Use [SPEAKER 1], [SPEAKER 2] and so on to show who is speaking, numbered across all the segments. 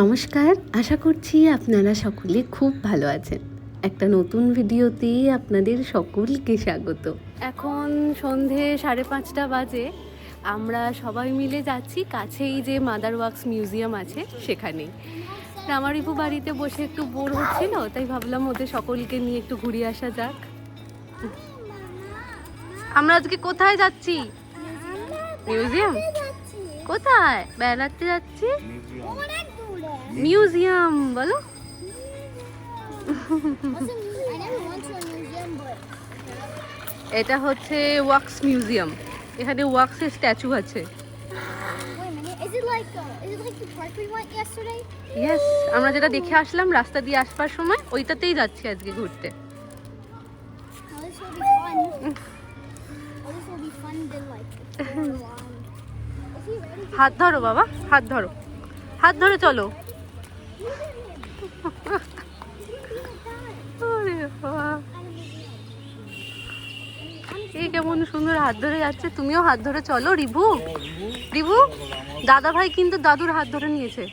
[SPEAKER 1] নমস্কার, আশা করছি আপনারা সকলে খুব ভালো আছেন। একটা নতুন ভিডিওতে আপনাদের সকলকে স্বাগত। এখন সন্ধে 5:30 বাজে। আমরা সবাই মিলে যাচ্ছি কাছেই যে মাদার ওয়াক্স মিউজিয়াম আছে সেখানে। আমার রিপু বাড়িতে বসে একটু বোর হচ্ছিল, তাই ভাবলাম ওদের সকলকে নিয়ে একটু ঘুরে আসা যাক। আমরা আজকে কোথায় যাচ্ছি? মিউজিয়াম? কোথায় বেড়াতে যাচ্ছি? মিউজিয়াম বলো। এটা হচ্ছে ওয়াক্স মিউজিয়াম। এখানে ওয়াক্সের স্ট্যাচু আছে। ইয়েস, আমরা যেটা দেখে আসলাম রাস্তা দিয়ে আসবার সময়, ওইটাতেই যাচ্ছি আজকে ঘুরতে। হাত ধরো বাবা, হাত ধরো, হাত ধরে চলো। এই কেমন সুন্দর হাত ধরে যাচ্ছে। তুমিও হাত ধরে চলো রিভু। রিভু, দাদা ভাই কিন্তু দাদুর হাত ধরে নিয়েছে।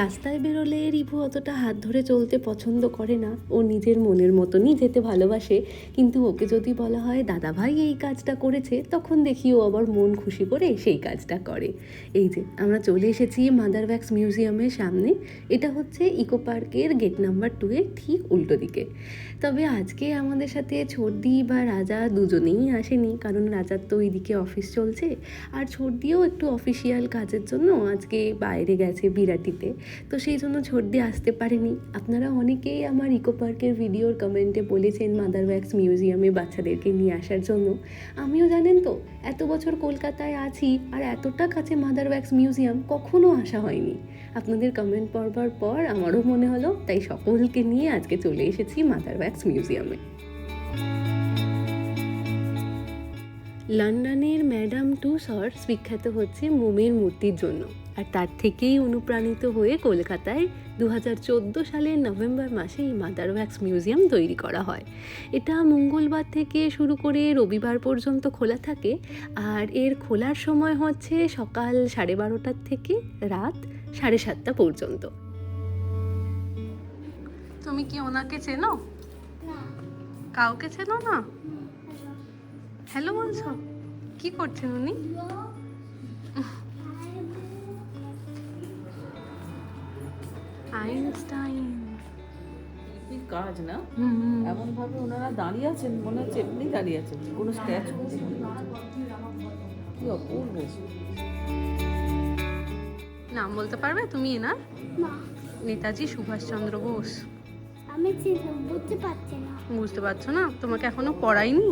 [SPEAKER 1] রাস্তায় বেরোলে রিভু অতটা হাত ধরে চলতে পছন্দ করে না, ও নিজের মনের মতনই যেতে ভালোবাসে। কিন্তু ওকে যদি বলা হয় দাদা ভাই এই কাজটা করেছে, তখন দেখি ও আবার মন খুশি করে সেই কাজটা করে। এই যে আমরা চলে এসেছি মাদার ওয়াক্স মিউজিয়ামের সামনে। এটা হচ্ছে ইকো পার্কের গেট নাম্বার 2 এর ঠিক উল্টো দিকে। তবে আজকে আমাদের সাথে ছোটদি বা রাজা দুজনেই আসেনি, কারণ রাজার তো ওইদিকে অফিস চলছে, আর ছোটদিও একটু অফিসিয়াল কাজের জন্য আজকে বাইরে গেছে বিরাটিতে। তো সেই জন্য ছোটদি আসতে পারেনি। আপনারা অনেকেই আমার ইকো পার্কের ভিডিওর কমেন্টে বলেছেন মাদার ওয়াক্স মিউজিয়ামে বাচ্চাদেরকে নিয়ে আসার জন্য। আমিও জানেন তো, এত বছর কলকাতায় আছি আর এতটা কাছে মাদার ওয়াক্স মিউজিয়াম কখনো আসা হয়নি। আপনাদের কমেন্ট পড়বার পর আমারও মনে হলো, তাই সকলকে নিয়ে আজকে চলে এসেছি মাদার ওয়াক্স মিউজিয়ামে। লন্ডনের ম্যাডাম টুসর্স বিখ্যাত হচ্ছে মোমের মূর্তির জন্য, আর তার থেকেই অনুপ্রাণিত হয়ে কলকাতায় 2014 সালের নভেম্বর মাসে এই মাদার ওয়াক্স মিউজিয়াম তৈরি করা হয়। এটা মঙ্গলবার থেকে শুরু করে রবিবার পর্যন্ত খোলা থাকে, আর এর খোলার সময় হচ্ছে সকাল 12:30 থেকে রাত 7:30 পর্যন্ত। তুমি কি ওনাকে চেনো? কাউকে চেনো না? হ্যালো বলছো? কি করছেন উনি? আইনস্টাইন।
[SPEAKER 2] কি কাজ না, এমন ভাবে ওনারা দাঁড়িয়ে আছেন, মনে হচ্ছে এমনি দাঁড়িয়ে আছেন, কোনো স্ট্যাচু। কি অপূর্ব।
[SPEAKER 1] নাম বলতে পারবে তুমি এনার? নেতাজি সুভাষচন্দ্র বোস।
[SPEAKER 3] আমি বুঝতে পারছি না।
[SPEAKER 1] বুঝতে পারছো না? তোমাকে এখনো পড়াইনি?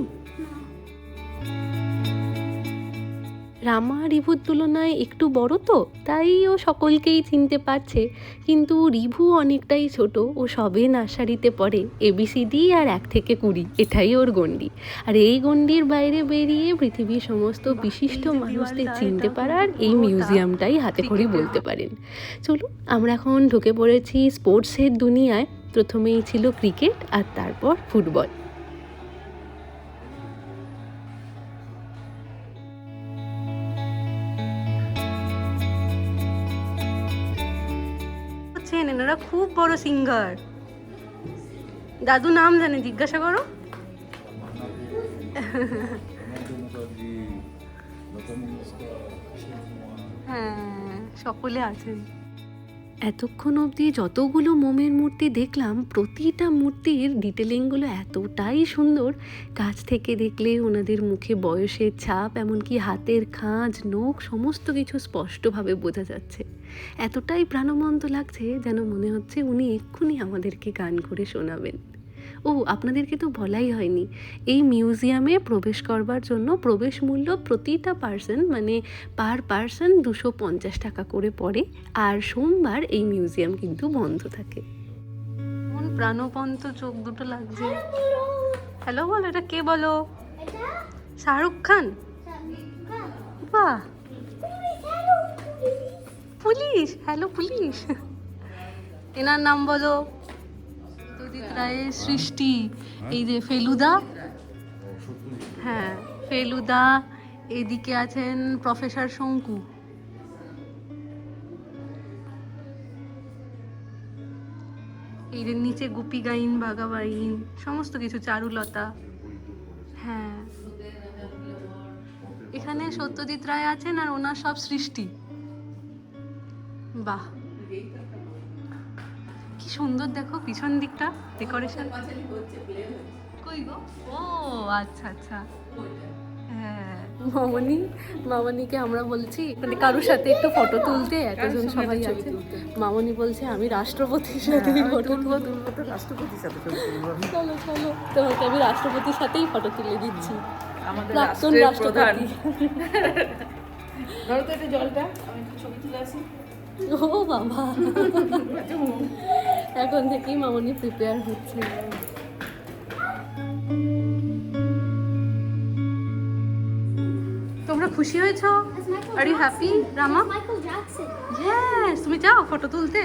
[SPEAKER 1] রামা রিভুর তুলনায় একটু বড় তো, তাই ও সকলকেই চিনতে পারছে। কিন্তু রিভু অনেকটাই ছোট, ও সবে নার্সারিতে পড়ে। ABCD আর 1 থেকে 20 এটাই ওর গণ্ডি। আর এই গণ্ডির বাইরে বেরিয়ে পৃথিবীর সমস্ত বিশিষ্ট মানুষদের চিনতে পারার এই মিউজিয়ামটাই হাতে খড়ি বলতে পারেন। চলুন, আমরা এখন ঢুকে পড়েছি স্পোর্টসের দুনিয়ায়। প্রথমেই ছিল ক্রিকেট আর তারপর ফুটবল। এনারা খুব বড় সিঙ্গার। দাদু নাম জানে, জিজ্ঞাসা করো। হ্যাঁ, সকলে আছেন। এতক্ষণ অবধি যতগুলো মোমের মূর্তি দেখলাম, প্রতিটা মূর্তির ডিটেলিংগুলো এতটাই সুন্দর। কাছ থেকে দেখলে ওনাদের মুখে বয়সের ছাপ, এমনকি হাতের খাঁজ, নখ, সমস্ত কিছু স্পষ্টভাবে বোঝা যাচ্ছে। এতটাই প্রাণবন্ত লাগছে যেন মনে হচ্ছে উনি এক্ষুনি আমাদেরকে গান করে শোনাবেন। ও, আপনাদেরকে তো বলাই হয়নি, এই মিউজিয়ামে প্রবেশ করবার জন্য প্রবেশ মূল্য প্রতিটা পার্সন, মানে পার পার্সন 250 টাকা করে পড়ে। আর সোমবার এই মিউজিয়াম কিন্তু বন্ধ থাকে। কোন প্রাণবন্ত চোখ দুটো লাগছে। হ্যালো বলো, এটা কে বলো? শাহরুখ খান? বাহ, পুলিশ। Hello police. এনার নাম বলো? সত্যজিৎ রায়ের সৃষ্টি। এই যে ফেলুদা, হ্যাঁ ফেলুদা। এদিকে আছেন প্রফেসর শঙ্কু। এই যে নিচে গুপি গাইন, বাঘা বাইন, সমস্ত কিছু, চারুলতা। হ্যাঁ, এখানে সত্যজিৎ রায় আছেন আর ওনার সব সৃষ্টি। বাহ, কি সুন্দর দেখো পিছন দিকটা ডেকোরেশন। কই গো? ও আচ্ছা আচ্ছা। হ্যাঁ, মামনিকে আমরা বলছি মানে কারোর সাথে একটু ফটো তুলতে, এতজন সবাই আছে। মামনি বলছে আমি রাষ্ট্রপতির সাথে ফটো তুলবো।
[SPEAKER 2] রাষ্ট্রপতির সাথে ছবি তুলবো।
[SPEAKER 1] চলো চলো, তোমাকে আমি রাষ্ট্রপতির সাথেই ফটো তুলে দিচ্ছি।
[SPEAKER 2] আমাদের
[SPEAKER 1] প্রাক্তন
[SPEAKER 2] রাষ্ট্রপতি।
[SPEAKER 1] রাষ্ট্রপতি।
[SPEAKER 2] ধরো তো এটা জলটা, আমি একটু ছবি তুলে আসি।
[SPEAKER 1] ও বাবা, এখন থেকেই মামনি প্রিপেয়ার হচ্ছে। তোমরা খুশি হয়েছো? Are you happy Rama?
[SPEAKER 3] Michael Jackson.
[SPEAKER 1] Yes, তুমি যাও ফটো তুলতে।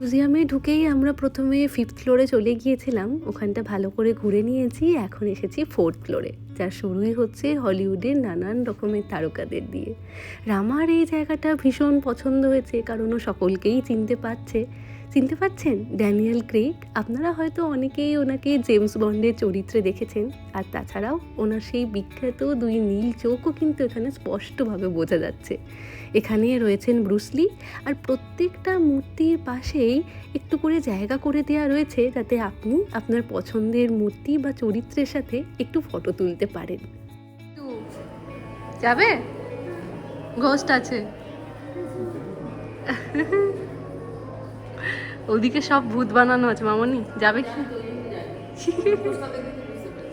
[SPEAKER 1] মিউজিয়ামে ঢুকেই আমরা প্রথমে 5th ফ্লোরে চলে গিয়েছিলাম, ওখানটা ভালো করে ঘুরে নিয়েছি। এখন এসেছি 4th ফ্লোরে, যার শুরুই হচ্ছে হলিউডের নানান রকমের তারকাদের দিয়ে। রামার এই জায়গাটা ভীষণ পছন্দ হয়েছে, কারণ ও সকলকেই চিনতে পারছেন ড্যানিয়েল ক্রেইগ। আপনারা হয়তো অনেকেই ওনাকে জেমস বন্ডের চরিত্রে দেখেছেন, আর তাছাড়াও ওনার সেই বিখ্যাত 2 নীল চোখও কিন্তু এখানে স্পষ্টভাবে বোঝা যাচ্ছে। এখানে রয়েছেন ব্রুসলি, আর প্রত্যেকটা মূর্তির পাশেই একটু করে জায়গা করে দেওয়া রয়েছে যাতে আপনি আপনার পছন্দের মূর্তি বা চরিত্রের সাথে একটু ফটো তুলতে পারেন। যাবে? ঘোস্ট আছে ওদিকে, সব ভূত বানানো আছে। মামনি যাবে কি?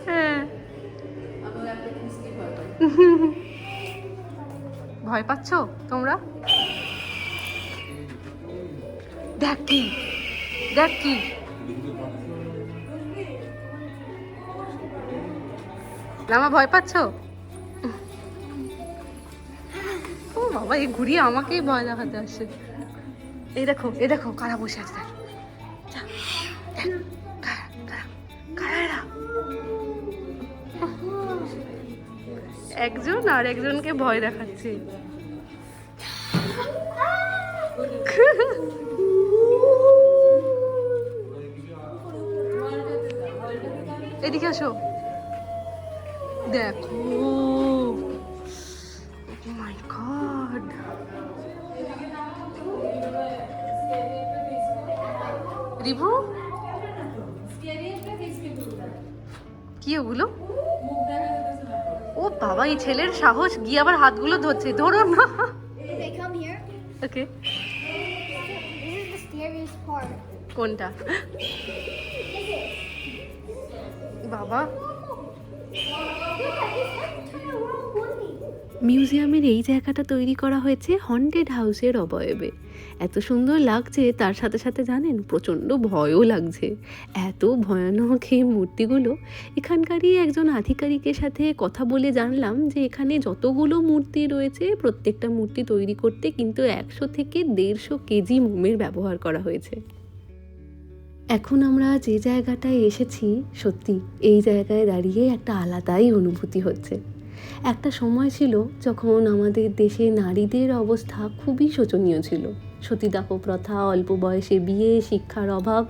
[SPEAKER 1] হ্যাঁ, ভয় পাচ্ছ তোমরা? দেখ কি রামা, ভয় পাচ্ছ? ও বাবা, এই ঘুরিয়ে আমাকেই ভয় দেখাতে আসছে। এই দেখো কারা বসে আছে। একজন আর একজনকে ভয় দেখাচ্ছে। এদিকে আসো, দেখো। Oh my God! রিভু, কি ওগুলো? ও বাবা, এই ছেলের সাহস, গিয়ে আবার হাতগুলো ধরছে। ধরো না।
[SPEAKER 3] Okay, come here.
[SPEAKER 1] Okay,
[SPEAKER 3] This is the scariest part.
[SPEAKER 1] কোনটা? বাবা, মিউজিয়ামের এই জায়গাটা তৈরি করা হয়েছে হন্টেড হাউসের অবয়বে। এত সুন্দর লাগছে, তার সাথে সাথে জানেন প্রচণ্ড ভয়ও লাগছে। এত ভয়ানক এই মূর্তিগুলো। এখানকারই একজন আধিকারিকের সাথে কথা বলে জানলাম যে এখানে যতগুলো মূর্তি রয়েছে প্রত্যেকটা মূর্তি তৈরি করতে কিন্তু 100 থেকে 150 কেজি মোমের ব্যবহার করা হয়েছে। এখন আমরা যে জায়গাটায় এসেছি, সত্যি এই জায়গায় দাঁড়িয়ে একটা আলাদাই অনুভূতি হচ্ছে। একটা সময় ছিল যখন আমাদের দেশে নারীদের অবস্থা খুবই শোচনীয় ছিল। সতীদাহ প্রথা, অল্প বয়সে বিয়ে, শিক্ষার অভাব,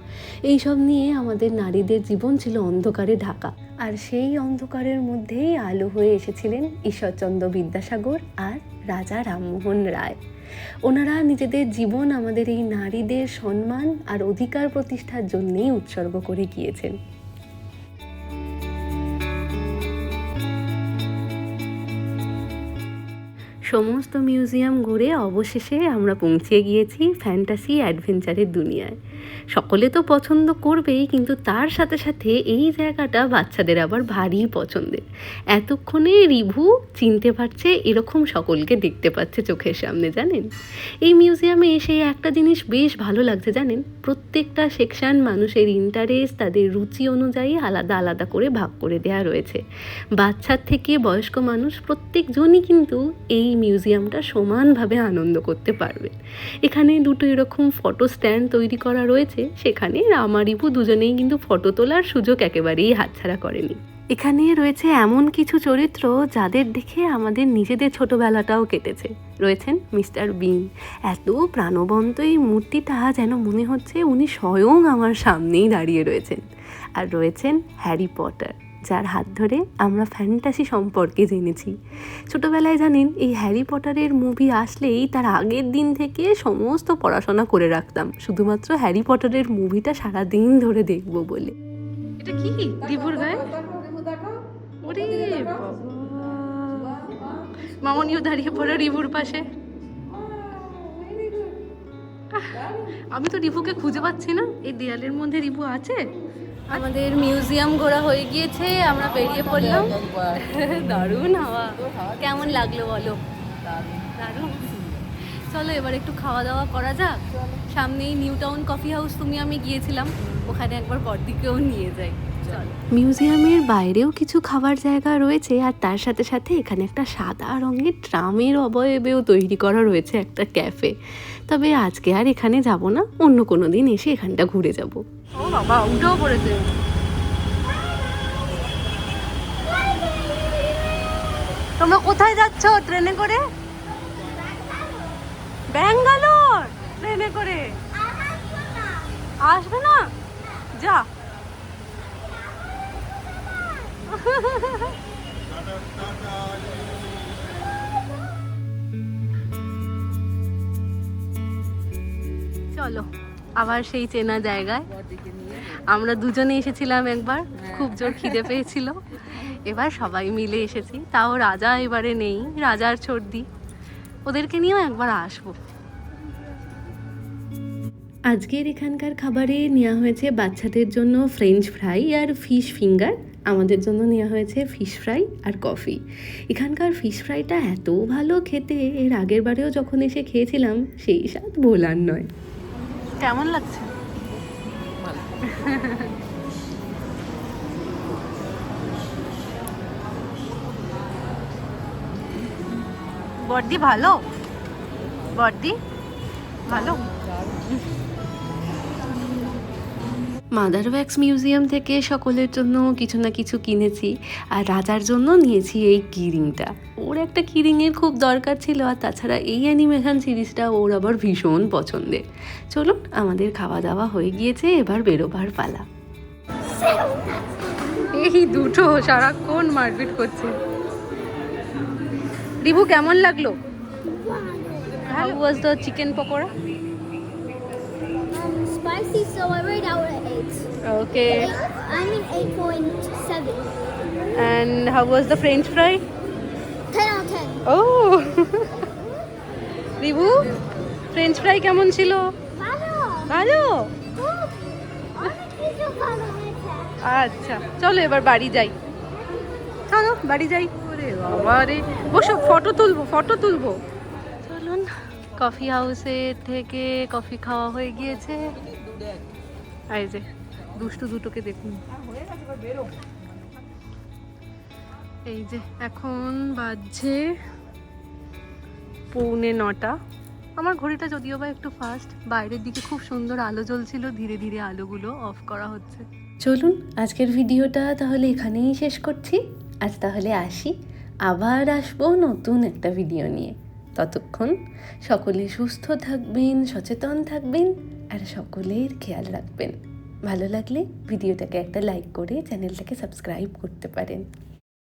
[SPEAKER 1] এইসব নিয়ে আমাদের নারীদের জীবন ছিল অন্ধকারে ঢাকা। আর সেই অন্ধকারের মধ্যেই আলো হয়ে এসেছিলেন ঈশ্বরচন্দ্র বিদ্যাসাগর আর রাজা রামমোহন রায়। ওনারা নিজেদের জীবন আমাদের এই নারীদের সম্মান আর অধিকার প্রতিষ্ঠার জন্যেই উৎসর্গ করে গিয়েছেন। সমস্ত মিউজিয়াম ঘুরে অবশেষে আমরা পৌঁছে গিয়েছি ফ্যান্টাসি অ্যাডভেঞ্চারের দুনিয়ায়। সকলে তো পছন্দ করবেই, কিন্তু তার সাথে সাথে এই জায়গাটা বাচ্চাদের আবার ভারী পছন্দের। এতক্ষণে রিভু চিনতে পারছে, এরকম সকলকে দেখতে পাচ্ছে চোখের সামনে। জানেন, এই মিউজিয়ামে এসে একটা জিনিস বেশ ভালো লাগছে। জানেন, প্রত্যেকটা সেকশন মানুষের ইন্টারেস্ট, তাদের রুচি অনুযায়ী আলাদা আলাদা করে ভাগ করে দেওয়া রয়েছে। বাচ্চার থেকে বয়স্ক মানুষ প্রত্যেকজনই কিন্তু এই মিউজিয়ামটা সমানভাবে আনন্দ করতে পারবে। এখানে দুটো এরকম ফটো স্ট্যান্ড তৈরি করা রয়েছে আছে সেখানে রামা রিভু দুজনেই কিন্তু ফটো তোলার সুযোগ একেবারেই হাতছাড়া করেনি। এখানে রয়েছে এমন কিছু চরিত্র যাদের দেখে আমাদের নিজেদের ছোটবেলাটাও কেটেছে। রয়েছেন মিস্টার বিন, এত প্রাণবন্ত এই মূর্তিটা যেন মনে হচ্ছে উনি স্বয়ং আমার সামনেই দাঁড়িয়ে রয়েছেন। আর রয়েছেন হ্যারি পটার, যার হাত ধরে আমরা ফ্যান্টাসি সম্পর্কে জেনেছি। ছোটোবেলায় জানেন এই হ্যারি পটারের মুভি আসলেই তার আগের দিন থেকে সমস্ত পড়াশোনা করে রাখতাম শুধুমাত্র হ্যারি পটারের মুভিটা সারাদিন ধরে দেখবো বলে। এটা কি রিভুর গায়ে? ওরে বাবা, মামনিও দাঁড়িয়ে পড়ে রিভুর পাশে। আমি তো রিভুকে খুঁজে পাচ্ছি না, এই দেয়ালের মধ্যে রিভু আছে? আমাদের মিউজিয়াম ঘোরা হয়ে গিয়েছে, আমরা বেরিয়ে পড়লাম। দারুণ হাওয়া, কেমন লাগলো বলো? দারুণ। চলো এবার একটু খাওয়া দাওয়া করা যাক। সামনেই নিউ টাউন কফি হাউস তুমি আমি গিয়েছিলাম, ওখানে একবার বড়দিকেও নিয়ে যাই। মিউজিয়ামের বাইরেও কিছু খাবার জায়গা রয়েছে, আর তার সাথে সাথে এখানে একটা সাদা রঙের ট্রামের অবয়বেও তৈরি করা রয়েছে একটা ক্যাফে। তবে আজকে আর এখানে যাব না, অন্য কোনো দিন এসে এখানটা ঘুরে যাব। ও বাবা, উঠেও পড়েছে। তোমরা কোথায় যাচ্ছ ট্রেনে করে? ব্যাঙ্গালোর ট্রেনে করে? আসবে না? যা। চলো আবার সেই চেনা জায়গায়। আমরা দুজনে এসেছিলাম একবার, খুব জোর খিদে পেয়েছিল, এবার সবাই মিলে এসেছি। তাও রাজা এবারে নেই, রাজার সর্দি, ওদেরকে নিয়েও একবার আসবো। আজকের এখানকার খাবারে নেওয়া হয়েছে বাচ্চাদের জন্য ফ্রেঞ্চ ফ্রাই আর ফিশ ফিঙ্গার, আমাদের জন্য নেওয়া হয়েছে ফিশ ফ্রাই আর কফি। এখানকার ফিশ ফ্রাইটা এত ভালো খেতে, এর আগের বারেও যখন এসে খেয়েছিলাম সেই স্বাদ ভোলার নয়। কেমন লাগছে? বড়দি ভালো? বড়দি ভালো? মাদার ওয়্যাক্স মিউজিয়াম থেকে সকলের জন্য কিছু না কিছু কিনেছি, আর রাজার জন্য নিয়েছি এই কিরিংটা। ওর একটা কিরিংয়ের খুব দরকার ছিল, আর তাছাড়া এই অ্যানিমেশন সিরিজটা ওর আবার ভীষণ পছন্দের। চলুন, আমাদের খাওয়া দাওয়া হয়ে গিয়েছে, এবার বেরোবার পালা। এই দুটো সারাক্ষণ মারপিট করছে। রিভু কেমন লাগলো? How was the chicken pakora?
[SPEAKER 3] Spicy, so I rate out an 8.
[SPEAKER 1] Okay.
[SPEAKER 3] I mean 8.7.
[SPEAKER 1] And how was the French fry?
[SPEAKER 3] 10 out of 10.
[SPEAKER 1] Oh. Review, French fry কেমন ছিল?
[SPEAKER 3] ভালো।
[SPEAKER 1] ভালো?
[SPEAKER 3] খুব। অনেক কিছু ভালো হয়েছে।
[SPEAKER 1] আচ্ছা, চলো এবার বাড়ি যাই। চলো বাড়ি যাই। ওরে বাবা রে, বসো, ফটো তুলবো। চলুন, কফি হাউসের থেকে কফি খাওয়া হয়ে গিয়েছে। আর এই যে দুষ্টু দুটোকে দেখুন। এই যে এখন বাজছে 8:45। আমার ঘড়িটা যদিও বা একটু ফাস্ট, বাইরের দিকে খুব সুন্দর আলো জ্বলছিল, ধীরে ধীরে আলোগুলো অফ করা হচ্ছে। চলুন আজকের ভিডিওটা তাহলে এখানেই শেষ করছি। আজ তাহলে আসি, আবার আসবো নতুন একটা ভিডিও নিয়ে। ততক্ষণ সকলে সুস্থ থাকবেন, সচেতন থাকবেন, আর সকলের খেয়াল রাখবেন। ভালো লাগলে ভিডিওটাকে একটা লাইক করে চ্যানেলটাকে সাবস্ক্রাইব করতে পারেন।